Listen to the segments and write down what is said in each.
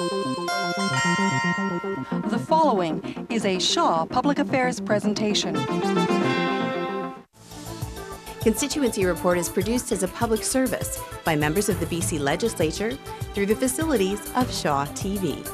The following is a Shaw Public Affairs presentation. Constituency Report is produced as a public service by members of the BC Legislature through the facilities of Shaw TV.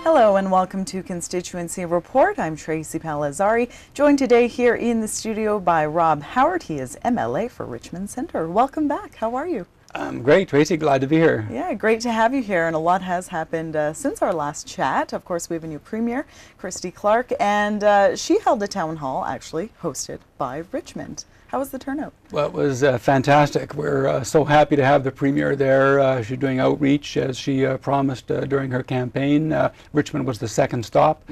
Hello and welcome to Constituency Report. I'm Tracy Palazzari, joined today here in the studio by Rob Howard. He is MLA for Richmond Centre. Welcome back. How are you? I'm great, Tracy. Glad to be here. Yeah, great to have you here, and a lot has happened since our last chat. Of course, we have a new Premier, Christy Clark, and she held a town hall, actually hosted by Richmond. How was the turnout? Well, it was fantastic. We're so happy to have the Premier there. She's doing outreach as she promised during her campaign. Richmond was the second stop.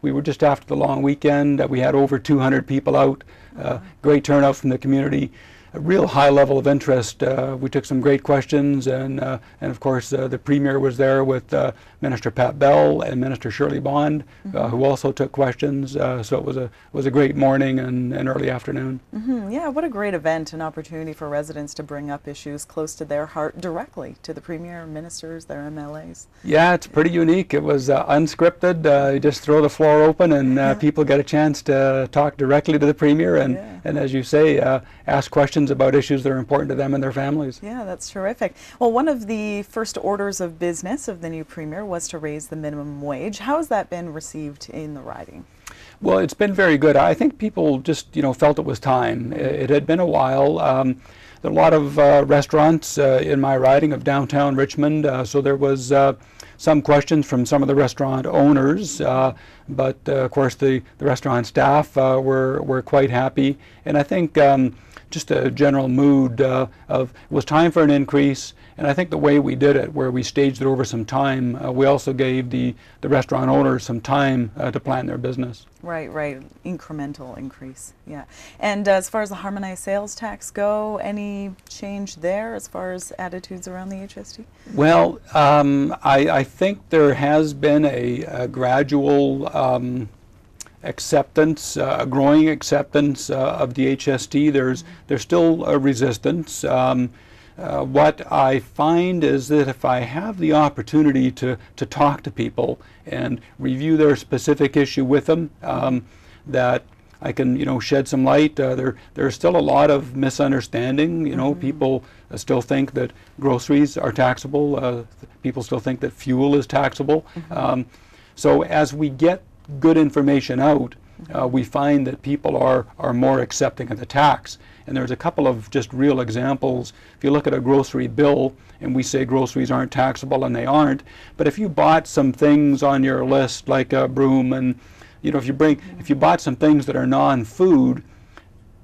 We were just after the long weekend. We had over 200 people out. Great turnout from the community. A real high level of interest. We took some great questions, and of course the Premier was there with Minister Pat Bell and Minister Shirley Bond, who also took questions. So it was a great morning and early afternoon. Yeah, what a great event, an opportunity for residents to bring up issues close to their heart directly to the Premier, ministers, their MLAs. Yeah, it's pretty unique. It was unscripted. You just throw the floor open and people get a chance to talk directly to the Premier and as you say, ask questions about issues that are important to them and their families. Yeah, that's terrific. Well, one of the first orders of business of the new Premier was to raise the minimum wage. How has that been received in the riding? Well, it's been very good. I think people just, felt it was time. It had been a while. There are a lot of restaurants in my riding of downtown Richmond, so there was some questions from some of the restaurant owners, but of course the restaurant staff were quite happy, and I think just a general mood of it was time for an increase. And I think the way we did it, where we staged it over some time, we also gave the restaurant owners some time to plan their business. Right. Incremental increase, yeah. And as far as the harmonized sales tax go, any change there as far as attitudes around the HST? Well, I think there has been a gradual acceptance, a growing acceptance of the HST. There's still a resistance. What I find is that if I have the opportunity to talk to people and review their specific issue with them, that I can shed some light. There's still a lot of misunderstanding. People still think that groceries are taxable. People still think that fuel is taxable. So as we get good information out, we find that people are more accepting of the tax. And there's a couple of just real examples. If you look at a grocery bill, and we say groceries aren't taxable, and they aren't, but if you bought some things on your list, like a broom, and if you bought some things that are non-food,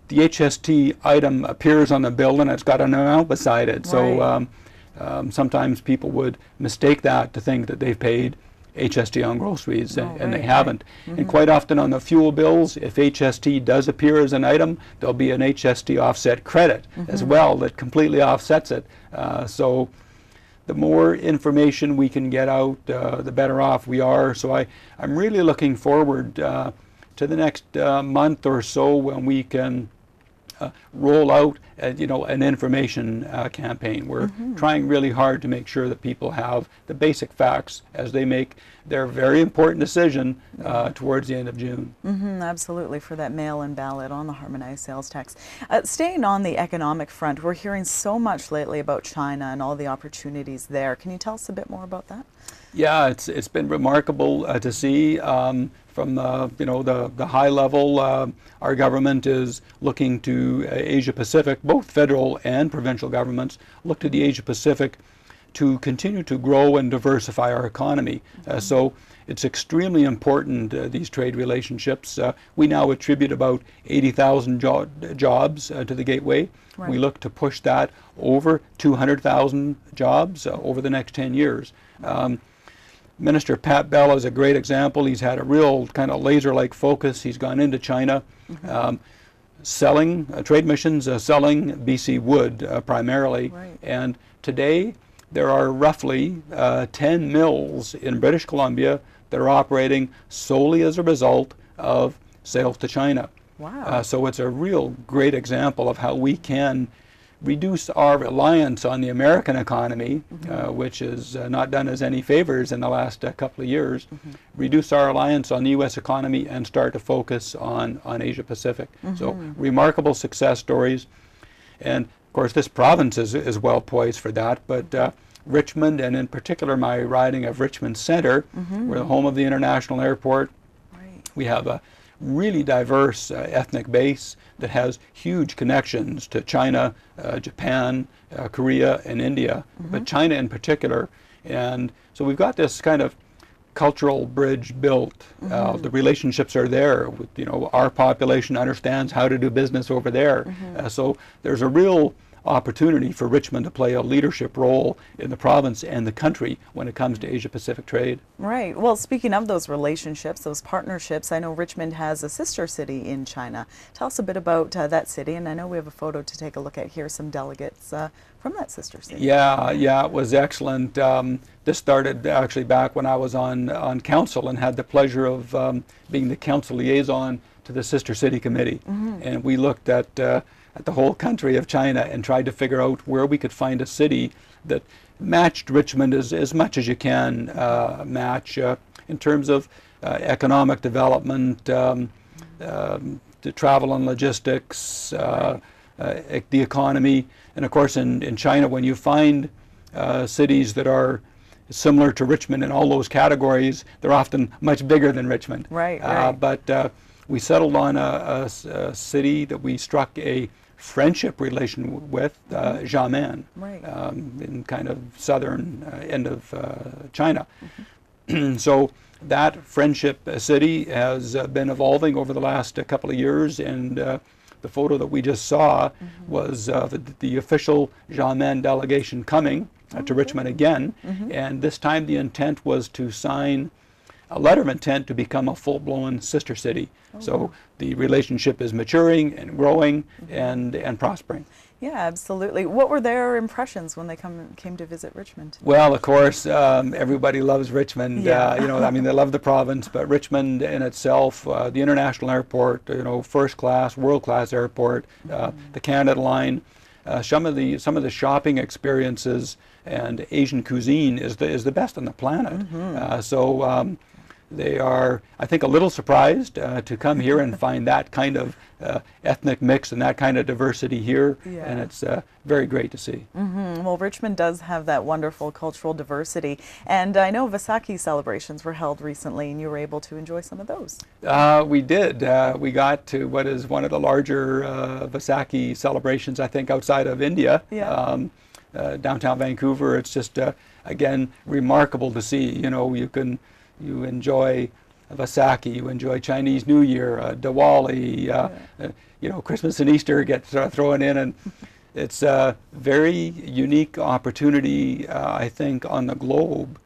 the HST item appears on the bill and it's got an amount beside it. Right. So sometimes people would mistake that to think that they've paid HST on groceries, and they haven't. And quite often on the fuel bills, if HST does appear as an item, there'll be an HST offset credit as well that completely offsets it. So the more information we can get out, the better off we are. So I'm really looking forward to the next month or so when we can roll out an information campaign. We're trying really hard to make sure that people have the basic facts as they make their very important decision towards the end of June. Absolutely, for that mail-in ballot on the harmonized sales tax. Staying on the economic front, we're hearing so much lately about China and all the opportunities there. Can you tell us a bit more about that? Yeah, it's been remarkable to see from the high level. Our government is looking to Asia Pacific, both federal and provincial governments look to the Asia Pacific to continue to grow and diversify our economy. So it's extremely important, these trade relationships. We now attribute about 80,000 jobs to the Gateway. Right. We look to push that over 200,000 jobs over the next 10 years. Minister Pat Bell is a great example. He's had a real kind of laser-like focus. He's gone into China, selling trade missions, selling BC wood primarily. Right. And today, there are roughly 10 mills in British Columbia that are operating solely as a result of sales to China. Wow. So it's a real great example of how we can reduce our reliance on the American economy, which has not done us any favors in the last couple of years, reduce our reliance on the U.S. economy and start to focus on Asia Pacific. So remarkable success stories. And of course this province is well poised for that, but Richmond, and in particular my riding of Richmond Centre, we're the home of the international airport. Right. We have a really diverse ethnic base that has huge connections to China, Japan, Korea, and India, but China in particular. And so we've got this kind of cultural bridge built. The relationships are there. You know, our population understands how to do business over there. So there's a real opportunity for Richmond to play a leadership role in the province and the country when it comes to Asia-Pacific trade. Right. Well, speaking of those relationships, those partnerships, I know Richmond has a sister city in China. Tell us a bit about that city, and I know we have a photo to take a look at here, some delegates from that sister city. Yeah, it was excellent. This started actually back when I was on council and had the pleasure of being the council liaison to the sister city committee. And we looked at the whole country of China and tried to figure out where we could find a city that matched Richmond as much as you can match in terms of economic development, the travel and logistics, the economy. And of course in China, when you find cities that are similar to Richmond in all those categories, they're often much bigger than Richmond. Right, right. But we settled on a city that we struck a friendship relation with, Xiamen, Right. In kind of southern end of China. So that friendship city has been evolving over the last couple of years, and the photo that we just saw was the official Xiamen delegation coming to Richmond again, and this time the intent was to sign a letter of intent to become a full-blown sister city. So the relationship is maturing and growing and prospering. Yeah, absolutely. What were their impressions when they came to visit Richmond? Well, of course, everybody loves Richmond. Yeah. You know, I mean, they love the province, but Richmond in itself, the international airport, you know, first-class, world-class airport, the Canada line, some of the shopping experiences and Asian cuisine is the best on the planet. So they are, I think, a little surprised to come here and find that kind of ethnic mix and that kind of diversity here, and it's very great to see. Well, Richmond does have that wonderful cultural diversity, and I know Vaisakhi celebrations were held recently, and you were able to enjoy some of those. We did. We got to what is one of the larger Vaisakhi celebrations, I think, outside of India. Downtown Vancouver. It's just, again, remarkable to see. You know, you enjoy Vaisakhi, you enjoy Chinese New Year, Diwali, you know, Christmas and Easter get thrown in, and it's a very unique opportunity, I think, on the globe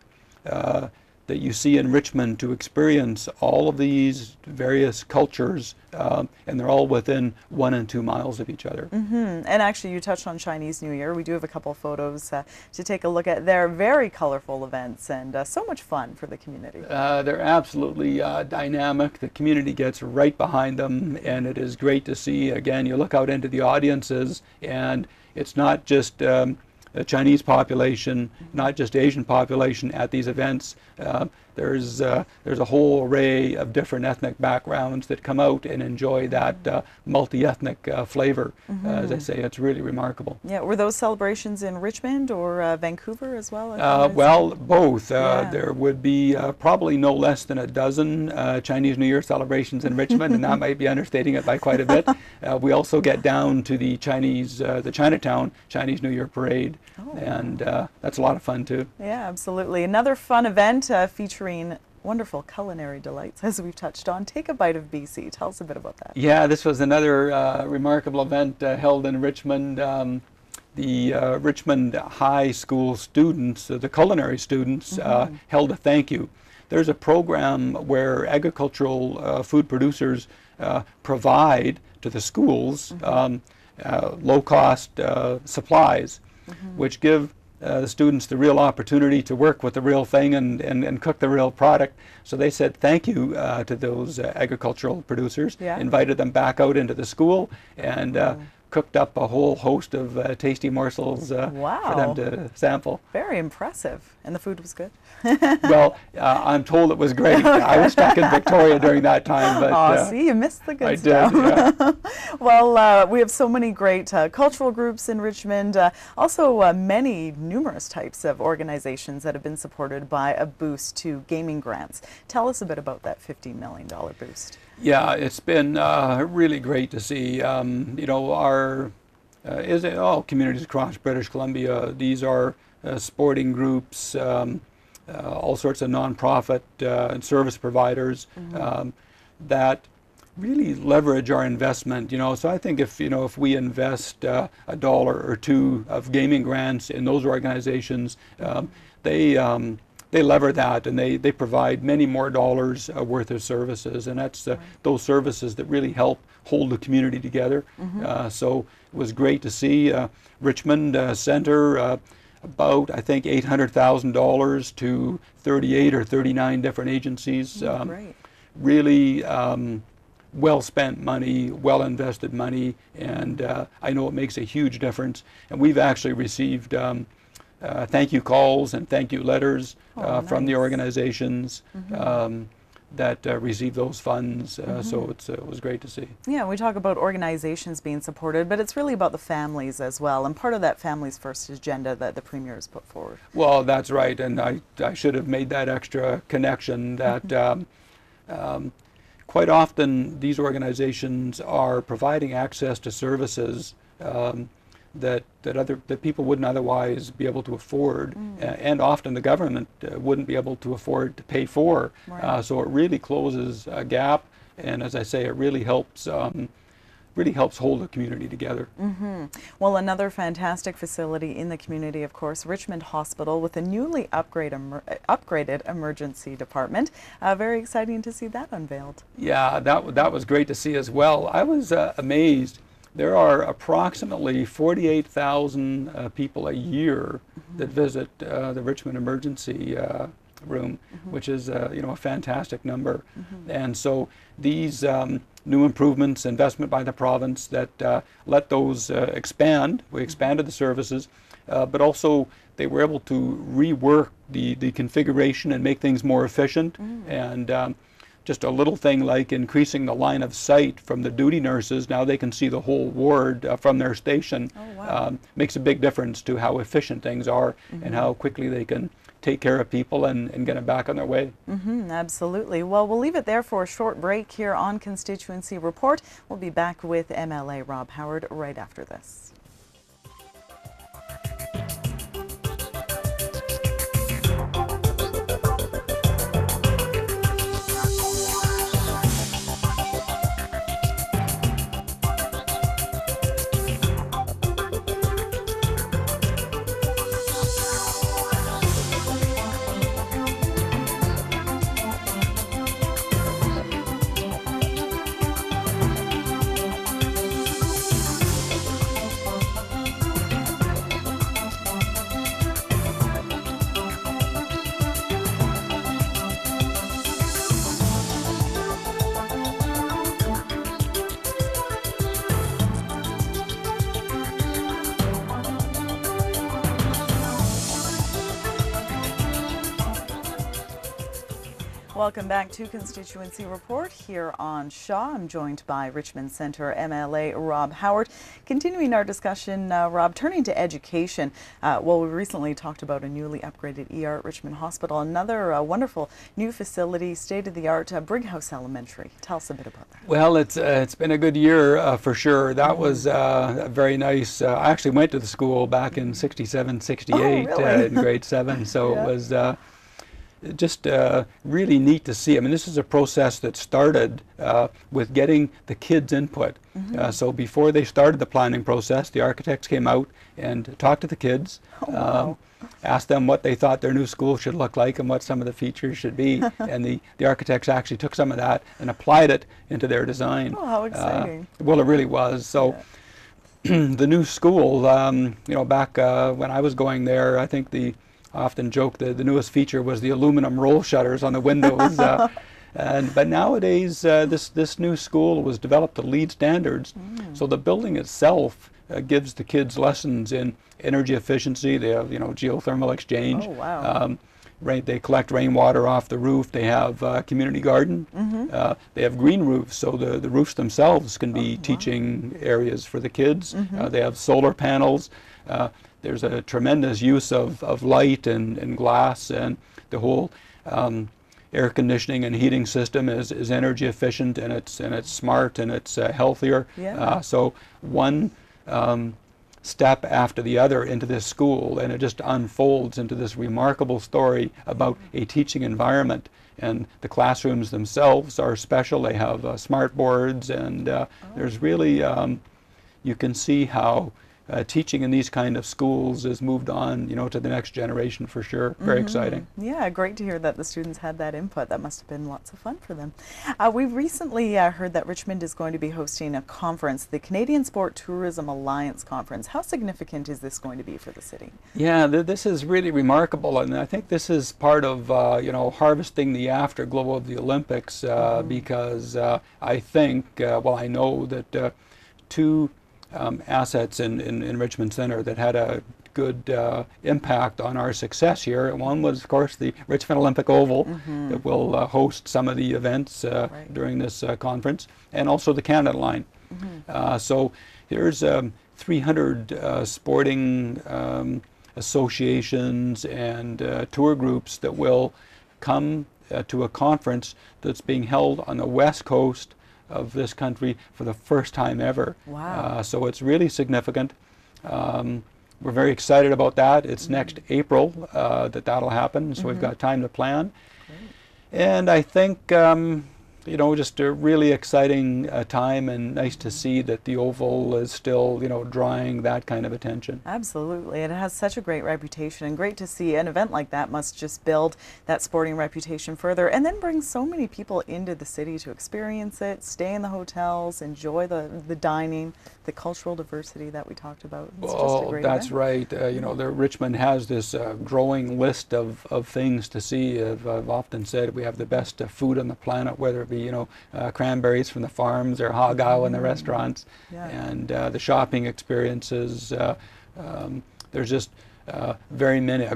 that you see in Richmond to experience all of these various cultures, and they're all within 1 and 2 miles of each other. And actually, you touched on Chinese New Year. We do have a couple of photos to take a look at. They're very colorful events and so much fun for the community. They're absolutely dynamic. The community gets right behind them, and it is great to see. Again, you look out into the audiences, and it's not just the Chinese population, not just Asian population at these events. There's a whole array of different ethnic backgrounds that come out and enjoy that multi-ethnic flavor. As I say, it's really remarkable. Yeah, were those celebrations in Richmond or Vancouver as well? Well, both. There would be probably no less than a dozen Chinese New Year celebrations in Richmond, and that might be understating it by quite a bit. We also get down to the Chinatown Chinese New Year Parade, and that's a lot of fun too. Yeah, absolutely. Another fun event featuring wonderful culinary delights, as we've touched on. Take a Bite of BC. Tell us a bit about that. Yeah, this was another remarkable event held in Richmond. The Richmond High School students, the culinary students, held a thank you. There's a program where agricultural food producers provide to the schools low-cost supplies, which give the students the real opportunity to work with the real thing and cook the real product. So they said thank you to those agricultural producers, invited them back out into the school, and cooked up a whole host of tasty morsels for them to sample. Very impressive. And the food was good? Well, I'm told it was great. I was stuck in Victoria during that time. But, see, you missed the good stuff. Yeah. Well, we have so many great cultural groups in Richmond, also many numerous types of organizations that have been supported by a boost to gaming grants. Tell us a bit about that $50 million boost. Yeah, it's been really great to see. You know, our all communities across British Columbia, these are sporting groups, all sorts of nonprofit and service providers that really leverage our investment. You know, so I think if we invest $1 or $2 of gaming grants in those organizations, they lever that, and they provide many more dollars worth of services, and that's those services that really help hold the community together. So it was great to see Richmond Centre about, I think, $800,000 to 38 or 39 different agencies. Really well spent money, well invested money, and I know it makes a huge difference. And we've actually received thank you calls and thank you letters from the organizations that receive those funds. So it was great to see. Yeah, we talk about organizations being supported, but it's really about the families as well, and part of that Families First agenda that the Premier has put forward. Well, that's right, and I should have made that extra connection that quite often these organizations are providing access to services that people wouldn't otherwise be able to afford, and often the government wouldn't be able to afford to pay for. So it really closes a gap, and as I say, it really helps hold the community together. Well, another fantastic facility in the community, of course, Richmond Hospital, with a newly upgraded emergency department. Very exciting to see that unveiled. Yeah, that was great to see as well. I was amazed. There are approximately 48,000 people a year that visit the Richmond Emergency Room, which is a fantastic number. And so these new improvements, investment by the province that let those expand. We expanded the services, but also they were able to rework the configuration and make things more efficient. And just a little thing like increasing the line of sight from the duty nurses, now they can see the whole ward from their station. Makes a big difference to how efficient things are and how quickly they can take care of people and get them back on their way. Absolutely. Well, we'll leave it there for a short break here on Constituency Report. We'll be back with MLA Rob Howard right after this. Welcome back to Constituency Report here on Shaw. I'm joined by Richmond Centre MLA Rob Howard. Continuing our discussion, Rob, turning to education. Well, we recently talked about a newly upgraded ER at Richmond Hospital, another wonderful new facility, state-of-the-art, Brighouse Elementary. Tell us a bit about that. Well, it's been a good year for sure. That was very nice. I actually went to the school back in '67, '68 in grade 7, so it was just really neat to see. I mean, this is a process that started with getting the kids' input. So before they started the planning process, the architects came out and talked to the kids, asked them what they thought their new school should look like and what some of the features should be. And the architects actually took some of that and applied it into their design. Oh, how exciting. Well, it really was. So the new school, you know, back when I was going there, I think I often joke that the newest feature was the aluminum roll shutters on the windows. But nowadays, this new school was developed to LEED standards. So the building itself gives the kids lessons in energy efficiency. They have, you know, geothermal exchange. Oh, wow. They collect rainwater off the roof. They have a community garden. They have green roofs, so the roofs themselves can be teaching areas for the kids. They have solar panels. There's a tremendous use of light and glass, and the whole air conditioning and heating system is energy efficient, and it's smart, and it's healthier. Yeah. So one step after the other into this school, and it just unfolds into this remarkable story about a teaching environment. And the classrooms themselves are special. They have smart boards, and there's really, you can see how teaching in these kind of schools has moved on, you know, to the next generation for sure. Very exciting. Yeah, great to hear that the students had that input. That must have been lots of fun for them. We've recently heard that Richmond is going to be hosting a conference, the Canadian Sport Tourism Alliance Conference. How significant is this going to be for the city? Yeah, this is really remarkable, and I think this is part of, you know, harvesting the afterglow of the Olympics, because I think, well, I know that two assets in Richmond Centre that had a good impact on our success here. One was, of course, the Richmond Olympic Oval that will host some of the events during this conference, and also the Canada Line. So here's 300 sporting associations and tour groups that will come to a conference that's being held on the west coast of this country for the first time ever. Wow. So it's really significant. We're very excited about that. It's next April that'll happen, so we've got time to plan. Great. And I think, you know, just a really exciting time, and nice to see that the Oval is still, you know, drawing that kind of attention. Absolutely. It has such a great reputation, and great to see an event like that must just build that sporting reputation further, and then bring so many people into the city to experience it, stay in the hotels, enjoy the dining, the cultural diversity that we talked about. It's just a great that's event. right. You know, Richmond has this growing list of things to see. I've often said we have the best food on the planet, whether it be, you know, cranberries from the farms or hog owl in the restaurants, and the shopping experiences. There's just a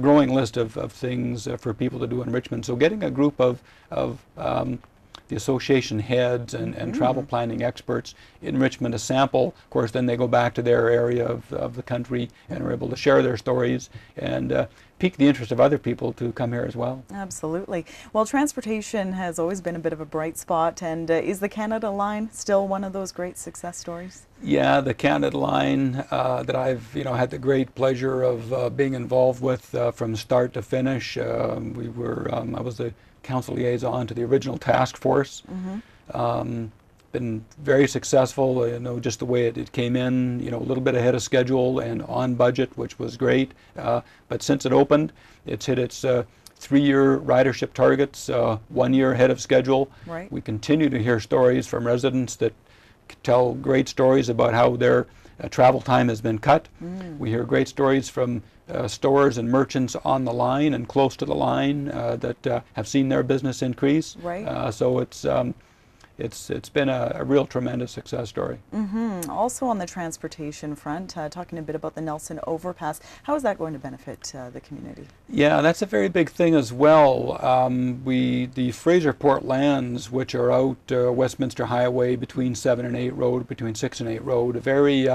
growing list of things for people to do in Richmond. So getting a group of the association heads and travel planning experts in Richmond to sample. Of course, then they go back to their area of the country and are able to share their stories and pique the interest of other people to come here as well. Absolutely. Well, transportation has always been a bit of a bright spot, and is the Canada Line still one of those great success stories? Yeah, the Canada Line that I've, you know, had the great pleasure of being involved with from start to finish. I was the council liaison to the original task force. Been very successful, you know, just the way it came in, you know, a little bit ahead of schedule and on budget, which was great. But since it opened, it's hit its 3-year ridership targets, 1 year ahead of schedule. Right. We continue to hear stories from residents that tell great stories about how their travel time has been cut. We hear great stories from stores and merchants on the line and close to the line that have seen their business increase. Right. So it's been a real tremendous success story. Also on the transportation front, talking a bit about the Nelson overpass, how is that going to benefit the community? Yeah, that's a very big thing as well. The Fraserport lands, which are out Westminster Highway between 7 and 8 Road, between 6 and 8 Road, a very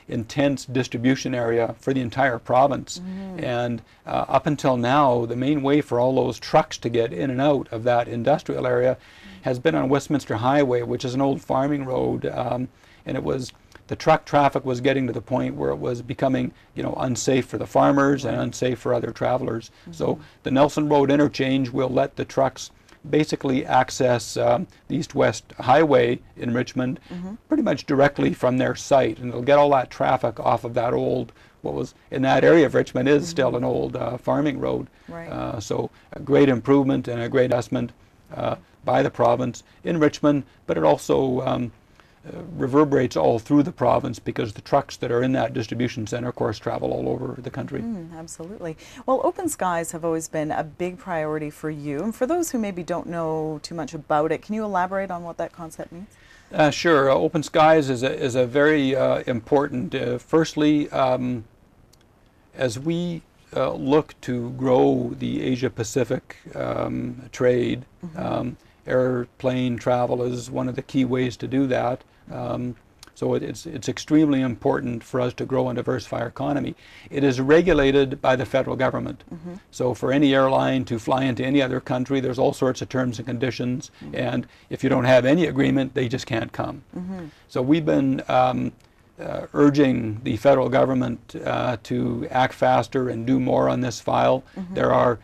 intense distribution area for the entire province. And up until now, the main way for all those trucks to get in and out of that industrial area has been on Westminster Highway, which is an old farming road, and the truck traffic was getting to the point where it was becoming, you know, unsafe for the farmers and unsafe for other travelers. So the Nelson Road interchange will let the trucks basically access the East-West Highway in Richmond pretty much directly from their site, and it'll get all that traffic off of that old, what was in that area of Richmond is still an old farming road. Right. So a great improvement and a great investment by the province in Richmond, but it also reverberates all through the province, because the trucks that are in that distribution center, of course, travel all over the country. Absolutely. Well, open skies have always been a big priority for you. And for those who maybe don't know too much about it, can you elaborate on what that concept means? Sure. Open skies is a very important, firstly, as we look to grow the Asia-Pacific trade, airplane travel is one of the key ways to do that. So it's extremely important for us to grow and diversify our economy. It is regulated by the federal government. So for any airline to fly into any other country, there's all sorts of terms and conditions, and if you don't have any agreement, they just can't come. So we've been urging the federal government to act faster and do more on this file. There are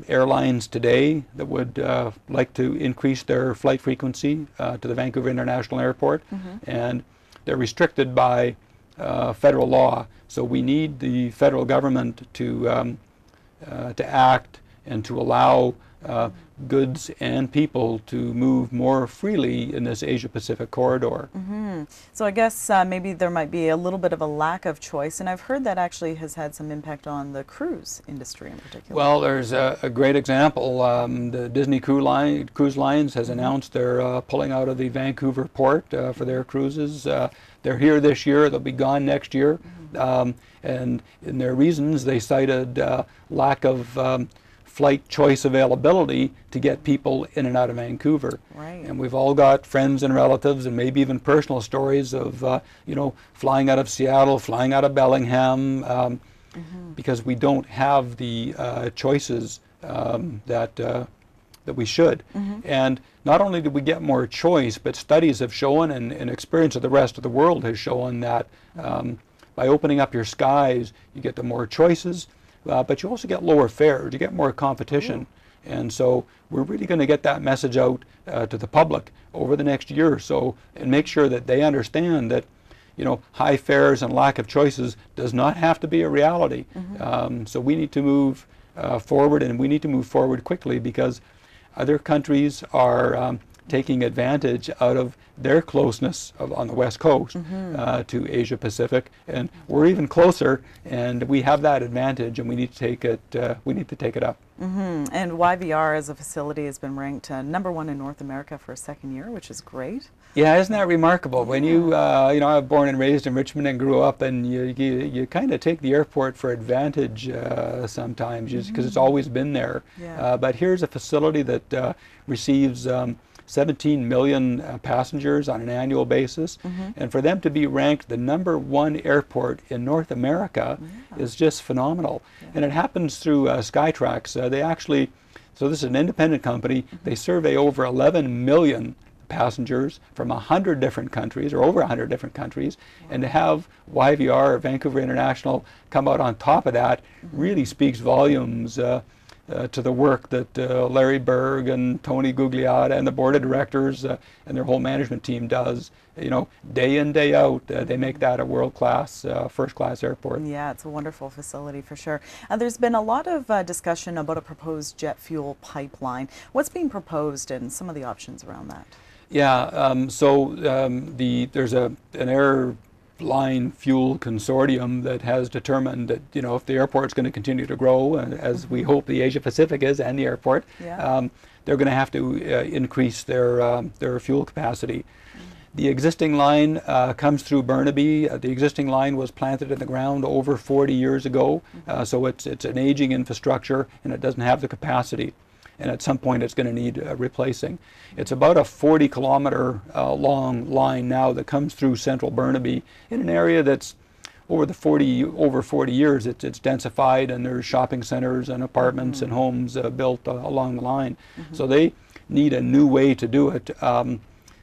airlines today that would like to increase their flight frequency to the Vancouver International Airport, and they're restricted by federal law. So we need the federal government to act and to allow goods and people to move more freely in this Asia-Pacific corridor. So I guess maybe there might be a little bit of a lack of choice, and I've heard that actually has had some impact on the cruise industry in particular. Well, there's a great example. The Disney Cruise Lines has announced they're pulling out of the Vancouver port for their cruises. They're here this year, they'll be gone next year. And in their reasons, they cited lack of flight choice availability to get people in and out of Vancouver. Right. And we've all got friends and relatives and maybe even personal stories of, you know, flying out of Seattle, flying out of Bellingham, because we don't have the choices that we should. And not only do we get more choice, but studies have shown, and experience of the rest of the world has shown, that by opening up your skies, you get the more choices, but you also get lower fares, you get more competition. And so we're really going to get that message out to the public over the next year or so, and make sure that they understand that, you know, high fares and lack of choices does not have to be a reality. So we need to move forward, and we need to move forward quickly, because other countries are taking advantage out of their closeness on the west coast to Asia Pacific, and we're even closer, and we have that advantage, and we need to take it. We need to take it up. And YVR as a facility has been ranked #1 in North America for a second year, which is great. Yeah, isn't that remarkable? When you, you know, I was born and raised in Richmond and grew up, and you kind of take the airport for advantage sometimes, because it's always been there. But here's a facility that receives 17 million passengers on an annual basis, and for them to be ranked the #1 airport in North America is just phenomenal. And it happens through Skytrax. They actually, so this is an independent company, they survey over 11 million passengers from 100 different countries, or over 100 different countries, and to have YVR, Vancouver International, come out on top of that really speaks volumes to the work that Larry Berg and Tony Gugliotta and the board of directors and their whole management team does. You know, day in, day out, they make that a world-class, first-class airport. Yeah, it's a wonderful facility for sure. There's been a lot of discussion about a proposed jet fuel pipeline. What's being proposed and some of the options around that? Yeah, there's an airline fuel consortium that has determined that, you know, if the airport's going to continue to grow, as we hope the Asia Pacific is, and the airport, they're going to have to increase their fuel capacity. The existing line comes through Burnaby. The existing line was planted in the ground over 40 years ago, so it's an aging infrastructure, and it doesn't have the capacity. And at some point it's going to need replacing. It's about a 40-kilometer long line now that comes through central Burnaby in an area that's over 40 years it's densified, and there's shopping centers and apartments and homes built along the line. So they need a new way to do it.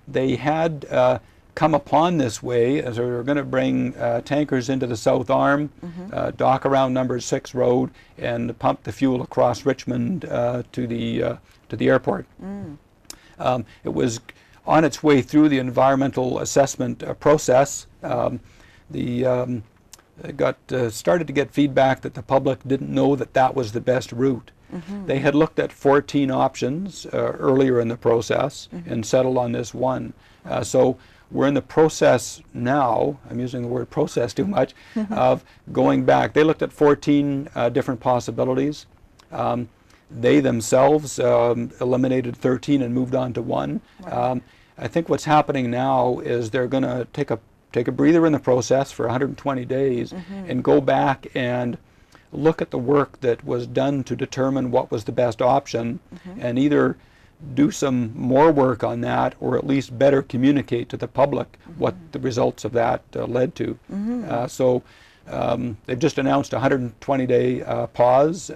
They had come upon this way as they were going to bring tankers into the South Arm, dock around number 6 road, and pump the fuel across Richmond to the airport. It was on its way through the environmental assessment process. The started to get feedback that the public didn't know that that was the best route. They had looked at 14 options earlier in the process and settled on this one. So we're in the process now, I'm using the word process too much, of going back. They looked at 14 different possibilities. They themselves eliminated 13 and moved on to one. Right. I think what's happening now is they're going to take a breather in the process for 120 days and go back and look at the work that was done to determine what was the best option and either do some more work on that or at least better communicate to the public what the results of that led to. So they've just announced a 120-day pause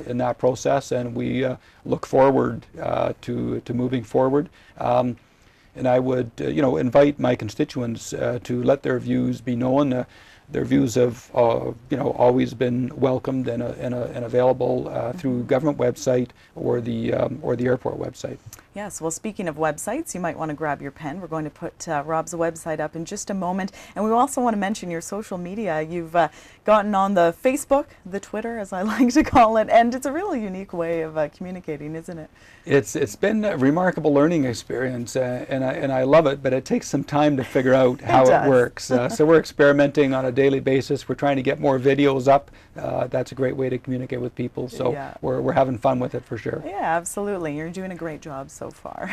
in that process, and we look forward to moving forward. And I would, invite my constituents to let their views be known. Their views have, always been welcomed and available through government website or the airport website. Yes, well, speaking of websites, you might want to grab your pen. We're going to put Rob's website up in just a moment. And we also want to mention your social media. You've gotten on the Facebook, the Twitter, as I like to call it, and it's a really unique way of communicating, isn't it? It's been a remarkable learning experience, and I love it, but it takes some time to figure out how it works. So we're experimenting on a daily basis. We're trying to get more videos up. That's a great way to communicate with people. So we're having fun with it for sure. Yeah, absolutely. You're doing a great job so far.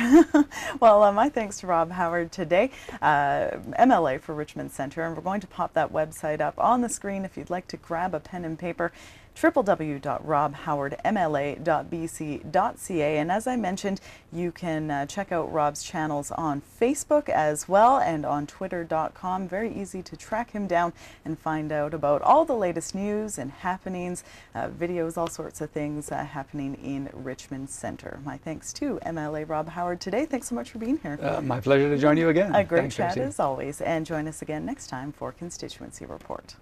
Well, my thanks to Rob Howard today, MLA for Richmond Centre, and we're going to pop that website up on the screen if you'd like to grab a pen and paper. www.robhowardmla.bc.ca, and as I mentioned, you can check out Rob's channels on Facebook as well and on twitter.com. Very easy to track him down and find out about all the latest news and happenings, videos, all sorts of things happening in Richmond Centre. My thanks to MLA Rob Howard today. Thanks so much for being here. My pleasure to join you again. A great chat as always, and join us again next time for Constituency Report.